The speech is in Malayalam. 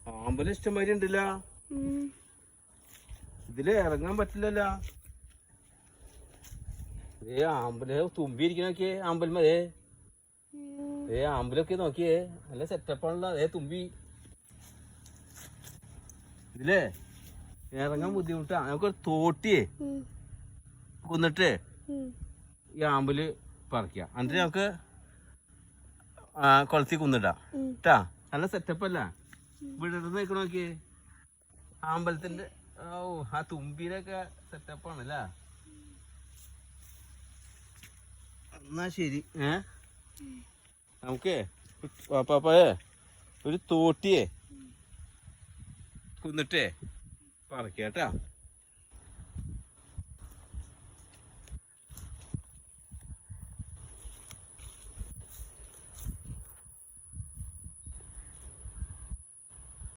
ആമ്പല് ഇഷ്ടംമാതിരി ഉണ്ടല്ല. ഇതില് ഇറങ്ങാൻ പറ്റില്ലല്ലോ. ആമ്പല് തുമ്പി ഇരിക്കണോക്കിയേ ആമ്പൽമേ. ആമ്പലൊക്കെ നോക്കിയേ, നല്ല സെറ്റപ്പാണല്ലോ. തുമ്പി ഇതിലേ ഇറങ്ങാൻ ബുദ്ധിമുട്ടാ. നമുക്ക് തോട്ടിയേ കൊന്നിട്ട് ഈ ആമ്പല് പറിക്കാം. എന്നിട്ട് നമുക്ക് കൊളത്തി കുന്നിടാം കേട്ടാ. നല്ല സെറ്റപ്പല്ല. ഇവിടെ നിൽക്കണ നോക്കിയേ ആമ്പലത്തിന്റെ. ആ തുമ്പിയിലൊക്കെ സെറ്റപ്പാണല്ലേ. എന്നാ ശരി. നമുക്കേ പാപ്പായെ ഒരു തോട്ടിയേ കുന്നിട്ടേ പറിക്കാം കേട്ടാ.